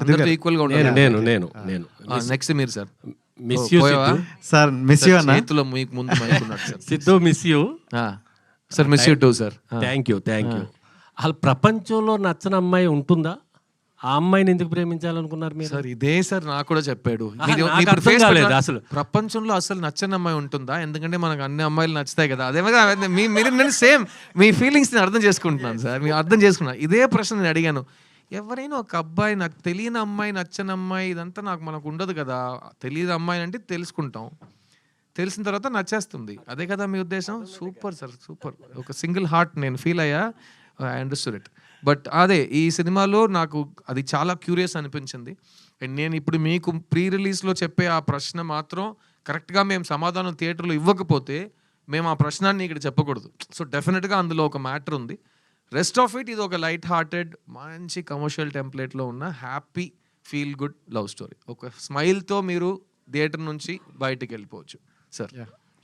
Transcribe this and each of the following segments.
అందరితో ఈక్వల్ గా ఉండాలి. నేను నెక్స్ట్ మీరు sir. Miss you sir. Miss you అన్న. చేతిలో మీకు ముందు మైక్ ఉన్నాడు sir. Siddhu miss you sir. Miss you two sir. Thank you. అసలు ప్రపంచంలో నచ్చని అమ్మాయి ఉంటుందా? ఆ అమ్మాయిని ఎందుకు ప్రేమించాలనుకున్నారు మీరు? సార్ ఇదే సార్ నాకు కూడా చెప్పాడు. అసలు ప్రపంచంలో అసలు నచ్చని అమ్మాయి ఉంటుందా? ఎందుకంటే మనకు అన్ని అమ్మాయిలు నచ్చుతాయి కదా. అదే మీరు నేను సేమ్ మీ ఫీలింగ్స్ ని అర్థం చేసుకుంటున్నాను సార్. మీరు అర్థం చేసుకున్నాను. ఇదే ప్రశ్న నేను అడిగాను. ఎవరైనా ఒక అబ్బాయి నాకు తెలియని అమ్మాయి, నచ్చని అమ్మాయి, ఇదంతా మనకు ఉండదు కదా. తెలియని అమ్మాయి అంటే తెలుసుకుంటాం, తెలిసిన తర్వాత నచ్చేస్తుంది. అదే కదా మీ ఉద్దేశం? Super sir, super. ఒక సింగిల్ హార్ట్ నేను ఫీల్ అయ్యా. I understood it. బట్ అదే ఈ సినిమాలో నాకు అది చాలా క్యూరియస్ అనిపించింది. అండ్ నేను ఇప్పుడు మీకు ప్రీ రిలీజ్లో చెప్పే ఆ ప్రశ్న మాత్రం కరెక్ట్గా మేము సమాధానం థియేటర్లో ఇవ్వకపోతే మేము ఆ ప్రశ్నాన్ని ఇక్కడ చెప్పకూడదు. సో డెఫినెట్గా అందులో ఒక మ్యాటర్ ఉంది. రెస్ట్ ఆఫ్ ఇట్ ఇది ఒక లైట్ హార్టెడ్ మంచి కమర్షియల్ టెంప్లెట్లో ఉన్న happy feel good love story. ఒక స్మైల్తో మీరు థియేటర్ నుంచి బయటికి వెళ్ళిపోవచ్చు సార్.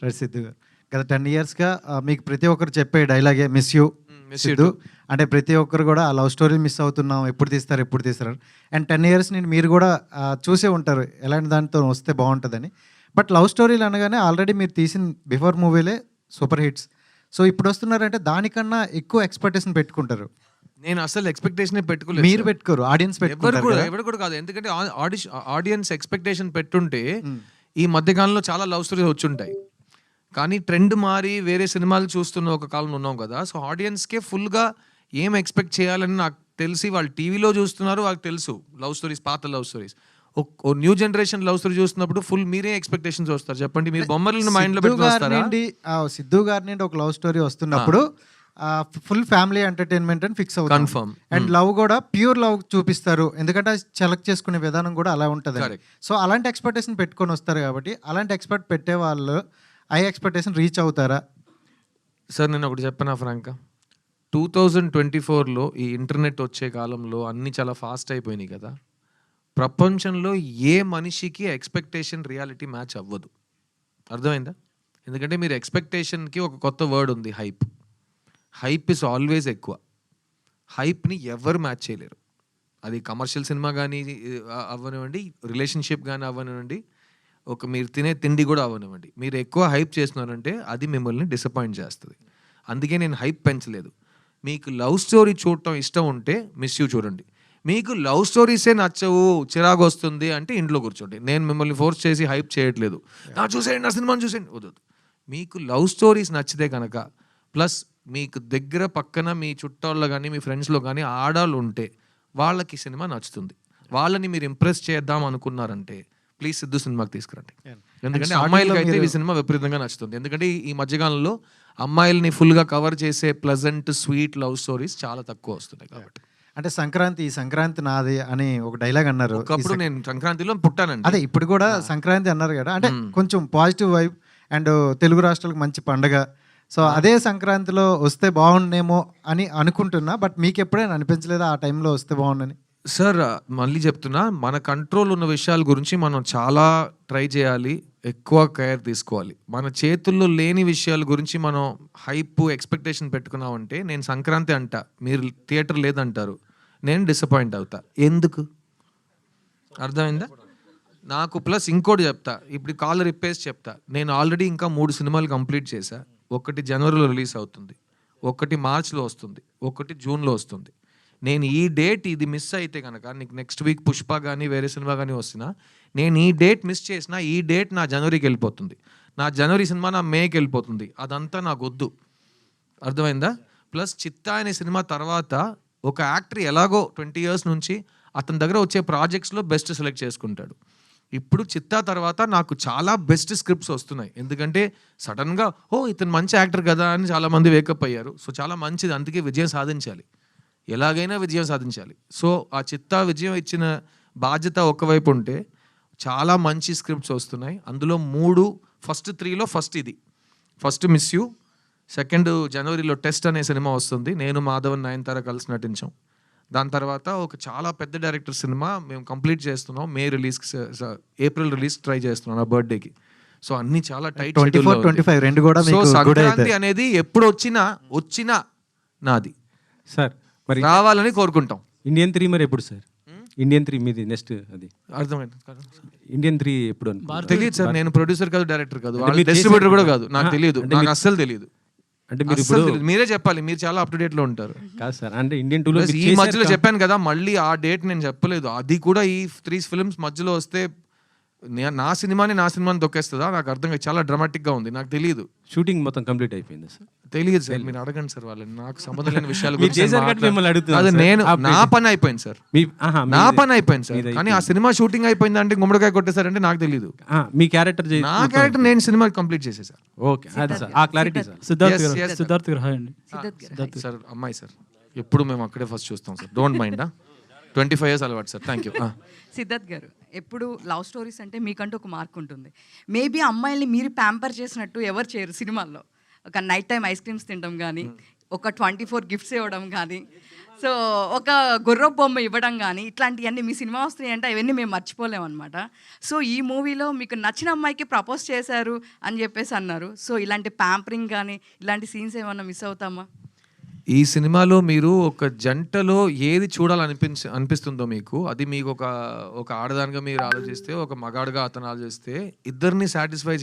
రైట్ సిద్ధు గారు, గత 10 yearsగా మీకు ప్రతి ఒక్కరు చెప్పే డైలాగే మిస్ యూ సిద్ధు. అంటే ప్రతి ఒక్కరు కూడా ఆ లవ్ స్టోరీ మిస్ అవుతున్నాం, ఎప్పుడు తీస్తారు. అండ్ 10 years నుండి మీరు కూడా చూసే ఉంటారు ఎలాంటి దానితో వస్తే బాగుంటుందని. బట్ లవ్ స్టోరీలు అనగానే ఆల్రెడీ మీరు తీసిన బిఫోర్ మూవీలే సూపర్ హిట్స్. సో ఇప్పుడు వస్తున్నారంటే దానికన్నా ఎక్కువ ఎక్స్పెక్టేషన్ పెట్టుకుంటారు. నేను అసలు ఎక్స్పెక్టేషన్ పెట్టుకోలేదు. మీరు పెట్టుకోరు, ఆడియన్స్ పెట్టుకుంటారు. ఎవరు కూడా కాదు. ఎందుకంటే ఆడియన్స్ ఎక్స్పెక్టేషన్ పెట్టుంటే ఈ మధ్యకాలంలో చాలా లవ్ స్టోరీస్ వచ్చుంటాయి. కానీ ట్రెండ్ మారి వేరే సినిమాలు చూస్తున్న ఒక కాలం ఉన్నాం కదా. సో ఆడియన్స్కే ఫుల్గా ఏం ఎక్స్పెక్ట్ చేయాలని నాకు తెలిసి వాళ్ళు టీవీలో చూస్తున్నారు, వాళ్ళకి తెలుసు లవ్ స్టోరీస్, పాత లవ్ స్టోరీస్. ఓ న్యూ జనరేషన్ లవ్ స్టోరీ చూస్తున్నప్పుడు ఫుల్ మీరే ఎక్స్పెక్టేషన్స్ వస్తారు. చెప్పండి, మీరు బొమ్మలను మైండ్లో పెట్టుకొస్తారా? సిద్ధు గారి నుండి ఒక లవ్ స్టోరీ వస్తున్నప్పుడు ఫుల్ ఫ్యామిలీ ఎంటర్టైన్మెంట్ అని ఫిక్స్ అవుతాం. కన్ఫర్మ్. అండ్ లవ్ కూడా ప్యూర్ లవ్ చూపిస్తారు, ఎందుకంటే సెలెక్ట్ చేసుకునే విధానం కూడా అలా ఉంటుంది. సో అలాంటి ఎక్స్పెక్టేషన్ పెట్టుకొని వస్తారు కాబట్టి అలాంటి ఎక్స్పెక్ట్ పెట్టే వాళ్ళు ఐ ఎక్స్పెక్టేషన్ రీచ్ అవుతారా? సార్ నేను ఒకటి చెప్పనా ఫ్రాంక్గా, 2024లో ఈ ఇంటర్నెట్ వచ్చే కాలంలో అన్నీ చాలా ఫాస్ట్ అయిపోయినాయి కదా. ప్రపంచంలో ఏ మనిషికి ఎక్స్పెక్టేషన్ రియాలిటీ మ్యాచ్ అవ్వదు. అర్థమైందా? ఎందుకంటే మీరు ఎక్స్పెక్టేషన్కి ఒక కొత్త వర్డ్ ఉంది, హైప్. హైప్ ఇస్ ఆల్వేస్ ఎక్కువ. హైప్ని ఎవరు మ్యాచ్ చేయలేరు. అది కమర్షియల్ సినిమా కానీ అవ్వనివ్వండి, రిలేషన్షిప్ కానీ అవ్వనివ్వండి, ఒక మీరు తినే తిండి కూడా అవ్వనివ్వండి. మీరు ఎక్కువ హైప్ చేస్తున్నారంటే అది మిమ్మల్ని డిసప్పాయింట్ చేస్తుంది. అందుకే నేను హైప్ పెంచలేదు. మీకు లవ్ స్టోరీ చూడటం ఇష్టం ఉంటే మిస్ యూ చూడండి. మీకు లవ్ స్టోరీసే నచ్చవు, చిరాకు వస్తుంది అంటే ఇంట్లో కూర్చోండి. నేను మిమ్మల్ని ఫోర్స్ చేసి హైప్ చేయట్లేదు. చూసేయండి, నా సినిమాని చూసేయండి, వద్దు. మీకు లవ్ స్టోరీస్ నచ్చితే కనుక, ప్లస్ మీకు దగ్గర పక్కన మీ చుట్టాల్లో కానీ మీ ఫ్రెండ్స్లో కానీ ఆడాళ్ళు ఉంటే వాళ్ళకి సినిమా నచ్చుతుంది. వాళ్ళని మీరు ఇంప్రెస్ చేద్దాం అనుకున్నారంటే ప్లీజ్ సిద్ధు సినిమాకి తీసుకురండి. ఎందుకంటే అమ్మాయిలకి అయితే ఈ సినిమా విపరీతంగా నచ్చుతుంది. ఎందుకంటే ఈ మధ్యకాలంలో అమ్మాయిల్ని ఫుల్గా కవర్ చేసే ప్లజెంట్ స్వీట్ లవ్ స్టోరీస్ చాలా తక్కువ వస్తున్నాయి. కాబట్టి అంటే ఈ సంక్రాంతి నాది అని ఒక డైలాగ్ అన్నారు. ఒకప్పుడు నేను సంక్రాంతిలో పుట్టానండి. అదే ఇప్పుడు కూడా సంక్రాంతి అన్నారు కదా, అంటే కొంచెం పాజిటివ్ వైబ్ అండ్ తెలుగు రాష్ట్రాలకు మంచి పండగ. సో అదే సంక్రాంతిలో వస్తే బాగుండేమో అని అనుకుంటున్నా. బట్ మీకు ఎప్పుడైనా అనిపించలేదా ఆ టైంలో వస్తే బాగుండని? సార్ మళ్ళీ చెప్తున్నా, మన కంట్రోల్ ఉన్న విషయాల గురించి మనం చాలా ట్రై చేయాలి, ఎక్కువ కేర్ తీసుకోవాలి. మన చేతుల్లో లేని విషయాల గురించి మనం హైప్ ఎక్స్పెక్టేషన్ పెట్టుకున్నామంటే, నేను సంక్రాంతి అంటా, మీరు థియేటర్ లేదంటారు, నేను డిసప్పాయింట్ అవుతా. ఎందుకు? అర్థమైందా? నాకు ప్లస్ ఇంకోటి చెప్తా, ఇప్పుడు కాలర్ ఇప్పేసి చెప్తా. నేను ఆల్రెడీ ఇంకా 3 సినిమాలు కంప్లీట్ చేశా. ఒకటి జనవరిలో రిలీజ్ అవుతుంది, ఒకటి మార్చ్లో వస్తుంది, ఒకటి జూన్లో వస్తుంది. నేను ఈ డేట్ ఇది మిస్ అయితే కనుక, నీకు నెక్స్ట్ వీక్ పుష్ప కానీ వేరే సినిమా కానీ వస్తున్నా, నేను ఈ డేట్ మిస్ చేసినా ఈ డేట్ నా జనవరికి వెళ్ళిపోతుంది, నా జనవరి సినిమా నా మేకి వెళ్ళిపోతుంది. అదంతా నాకు వద్దు. అర్థమైందా? ప్లస్ చిత్తా అనే సినిమా తర్వాత ఒక యాక్టర్ ఎలాగో 20 years నుంచి అతని దగ్గర వచ్చే ప్రాజెక్ట్స్లో బెస్ట్ సెలెక్ట్ చేసుకుంటాడు. ఇప్పుడు చిత్తా తర్వాత నాకు చాలా బెస్ట్ స్క్రిప్ట్స్ వస్తున్నాయి. ఎందుకంటే సడన్గా ఇతను మంచి యాక్టర్ కదా అని చాలామంది వేకప్ అయ్యారు. సో చాలా మంచిది, అందుకే విజయం సాధించాలి, ఎలాగైనా విజయం సాధించాలి. సో ఆ చిత్తా విజయం ఇచ్చిన బాధ్యత ఒకవైపు ఉంటే చాలా మంచి స్క్రిప్ట్స్ వస్తున్నాయి. అందులో 3 ఫస్ట్ 3లో ఫస్ట్ ఇది, ఫస్ట్ మిస్ యూ, సెకండ్ జనవరిలో టెస్ట్ అనే సినిమా వస్తుంది, నేను మాధవన్ నయనతార కలిసి నటించాం. దాని తర్వాత ఒక చాలా పెద్ద డైరెక్టర్ సినిమా మేము కంప్లీట్ చేస్తున్నాం, ఏప్రిల్ రిలీజ్ ట్రై చేస్తున్నాం నా బర్త్డేకి. సో అన్ని చాలా టైట్. 24-25 రెండు కూడా. సో సంక్రాంతి అనేది ఎప్పుడు వచ్చినా నాది సార్, మరి రావాలని కోరుకుంటాం. ఇండియన్ 3 మరి ఎప్పుడు సార్? ఇండియన్ 3 మీది నెక్స్ట్ అది. అర్థమైంది. ఇండియన్ 3 ఎప్పుడు అనుకుంటున్నారు? తెలియదు సార్, నేను ప్రొడ్యూసర్ కాదు, డైరెక్టర్ కాదు, అంటే వాళ్ళ మీరు డిస్ట్రిబ్యూటర్ కూడా చేసే- కాదు, నాకు తెలియదు, అంటే నాకు అస్సలు తెలియదు. అంటే మీరు అస్సలు ఇప్పుడు తెలీదు. మీరే చెప్పాలి, మీరు చాలా అప్ టు డేట్ లో ఉంటారు. కాదు సార్, అంటే ఇండియన్ 2లో Plus ఈ మధ్యలో చెప్పాను కదా, మళ్ళీ ఆ డేట్ నేను చెప్పలేదు, అది కూడా ఈ 3 ఫిల్మ్స్ మధ్యలో వస్తే నా సినిమాని తొక్కేస్తుందా నాకు అర్థం కాదు. చాలా డ్రామాటిక్ గా ఉంది, నాకు తెలియదు. షూటింగ్ మొత్తం కంప్లీట్ అయిపోయింది సార్. తెలియదు సార్, మీరు అడగండి సార్ వాళ్ళని, నాకు సంబంధం లేని విషయాల మీరు గురించి చేశారు కాబట్టి మిమ్మల్ని అడుగుతున్నాను అది సార్. నేను ఆ నా పని అయిపోయింది సార్, నా పని అయిపోయింది సార్, కానీ ఆ సినిమా షూటింగ్ అయిపోయింది అంటే గుమ్మడికాయ కొట్టేశారంటే నాకు తెలియదు. మీ క్యారెక్టర్ నా క్యారెక్టర్ నేను సినిమా కంప్లీట్ చేసేసారు. ఓకే, అది సార్ ఆ క్లారిటీ సార్. సిద్ధార్థ్ గారు హాయ్ అండి. సార్ అమ్మాయి సార్, ఎప్పుడు మేము అక్కడే ఫస్ట్ చూస్తాం సార్, డోంట్ మైండ్. 25 years అలవాటు సార్, థ్యాంక్ యూ. సిద్ధార్థ్ గారు, ఎప్పుడు లవ్ స్టోరీస్ అంటే మీకంటూ ఒక మార్క్ ఉంటుంది. మేబీ అమ్మాయిల్ని మీరు ప్యాంపర్ చేసినట్టు ఎవరు చేయరు సినిమాల్లో. ఒక నైట్ టైం ఐస్ క్రీమ్స్ తినడం కానీ, ఒక 24 గిఫ్ట్స్ ఇవ్వడం కానీ, సో ఒక గుర్ర బొమ్మ ఇవ్వడం కానీ, ఇట్లాంటివన్నీ మీ సినిమా వస్తున్నాయి అంటే అవన్నీ మేము మర్చిపోలేము అనమాట. సో ఈ మూవీలో మీకు నచ్చిన అమ్మాయికి ప్రపోజ్ చేశారు అని చెప్పేసి అన్నారు. సో ఇలాంటి ప్యాంపరింగ్ కానీ ఇలాంటి సీన్స్ ఏమన్నా మిస్ అవుతామా? ఈ సినిమాలో మీరు ఒక జంటలో ఏది అనిపిస్తుందో మీకు, అది మీకు ఒక ఆడదానిగా మీరు ఆలోచిస్తే, ఒక మగాడుగా అతను ఆలోచిస్తే, ఇద్దరిని సాటిస్ఫై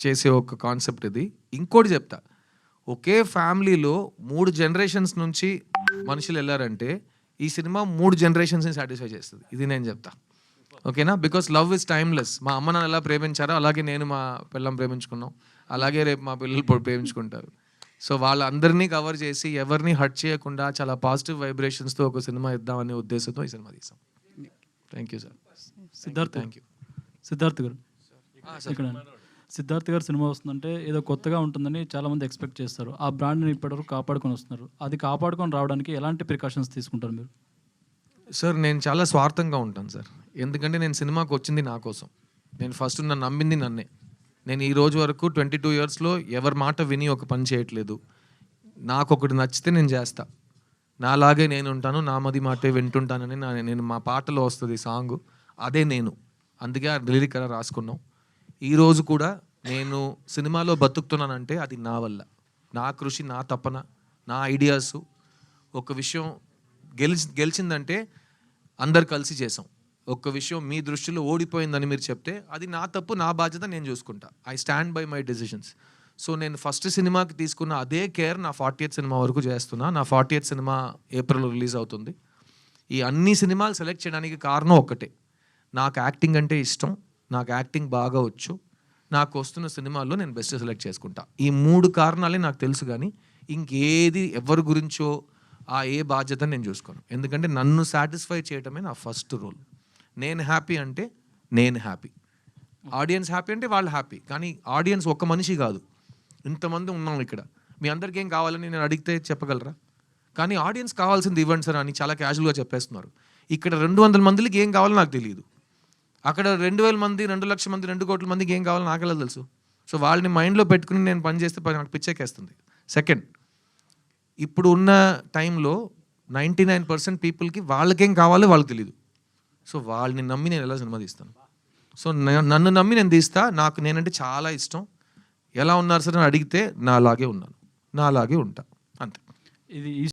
చేసే ఒక కాన్సెప్ట్ ఇది. ఇంకోటి చెప్తా, ఒకే ఫ్యామిలీలో 3 generations నుంచి మనుషులు వెళ్ళారంటే ఈ సినిమా 3 generations సాటిస్ఫై చేస్తుంది, ఇది నేను చెప్తా. ఓకేనా? Because love is timeless. మా అమ్మ నాన్న ఎలా ప్రేమించారో అలాగే నేను మా పిల్లం ప్రేమించుకున్నాం, అలాగే రేపు మా పిల్లలు ప్రేమించుకుంటారు. సో వాళ్ళందరినీ కవర్ చేసి ఎవరిని హర్ట్ చేయకుండా చాలా పాజిటివ్ వైబ్రేషన్స్తో ఒక సినిమా ఇద్దామనే ఉద్దేశంతో ఈ సినిమా తీసాం. Thank you sir. Thank you. Siddharth గారు ఇక్కడ సిద్ధార్థ్ గారు సినిమా వస్తుందంటే ఏదో కొత్తగా ఉంటుందని చాలామంది ఎక్స్పెక్ట్ చేస్తారు. ఆ బ్రాండ్ని ఇప్పటివరకు కాపాడుకొని వస్తున్నారు. అది కాపాడుకొని రావడానికి ఎలాంటి ప్రికాషన్స్ తీసుకుంటారు మీరు? సార్ నేను చాలా స్వార్థంగా ఉంటాను సార్, ఎందుకంటే నేను సినిమాకి వచ్చింది నా కోసం. నేను ఫస్ట్ నన్ను నమ్మింది నన్నే. నేను ఈ రోజు వరకు 22 yearsలో ఎవరి మాట విని ఒక పని చేయట్లేదు. నాకు ఒకటి నచ్చితే నేను చేస్తా, నాలాగే నేను ఉంటాను, నా మది మాటే వింటుంటానని నేను మా పాటలో వస్తుంది సాంగ్, అదే నేను. అందుకే ఆ లిరిక్ అలా రాసుకున్నాం. ఈరోజు కూడా నేను సినిమాలో బతుకుతున్నానంటే అది నా వల్ల, నా కృషి, నా తపన, నా ఐడియాస్. ఒక విషయం గెలిచిందంటే అందరు కలిసి చేసాం. ఒక్క విషయం మీ దృష్టిలో ఓడిపోయిందని మీరు చెప్తే అది నా తప్పు, నా బాధ్యత, నేను చూసుకుంటా. I stand by my decisions. So నేను ఫస్ట్ సినిమాకి తీసుకున్న అదే కేర్ నా 40th సినిమా వరకు చేస్తున్నా. నా 40th సినిమా ఏప్రిల్లో రిలీజ్ అవుతుంది. ఈ అన్ని సినిమాలు సెలెక్ట్ చేయడానికి కారణం ఒక్కటే, నాకు యాక్టింగ్ అంటే ఇష్టం, నాకు యాక్టింగ్ బాగా వచ్చు, నాకు వస్తున్న సినిమాల్లో నేను బెస్ట్ సెలెక్ట్ చేసుకుంటా. ఈ 3 కారణాలే నాకు తెలుసు, కానీ ఇంకేది ఎవరి గురించో ఏ బాధ్యత నేను చూసుకోను. ఎందుకంటే నన్ను సాటిస్ఫై చేయటమే నా ఫస్ట్ రోల్. నేను హ్యాపీ అంటే నేను హ్యాపీ, ఆడియన్స్ హ్యాపీ అంటే వాళ్ళు హ్యాపీ. కానీ ఆడియన్స్ ఒక్క మనిషి కాదు, ఇంతమంది ఉన్నాం ఇక్కడ. మీ అందరికీ ఏం కావాలని నేను అడిగితే చెప్పగలరా? కానీ ఆడియన్స్ కావాల్సింది ఇవ్వండి సార్ అని చాలా క్యాజువల్గా చెప్పేస్తున్నారు. ఇక్కడ 200 మందికి ఏం కావాలో నాకు తెలియదు, అక్కడ 2000 మంది, 2 లక్షల మంది, 2 కోట్ల మందికి ఏం కావాలో నాకెలా తెలుసు? సో వాళ్ళని మైండ్లో పెట్టుకుని నేను పని చేస్తే నాకు పిచ్చెక్కేస్తుంది. సెకండ్, ఇప్పుడు ఉన్న టైంలో 99% పీపుల్కి వాళ్ళకేం కావాలో వాళ్ళకి తెలియదు. సో వాళ్ళని నమ్మి నేను ఎలా సినిమా తీస్తాను? సో నన్ను నమ్మి నేను తీస్తా. నాకు నేనంటే చాలా ఇష్టం. ఎలా ఉన్నారు సార్ అని అడిగితే నా అలాగే ఉన్నాను, నా అలాగే ఉంటా, అంతే. ఇది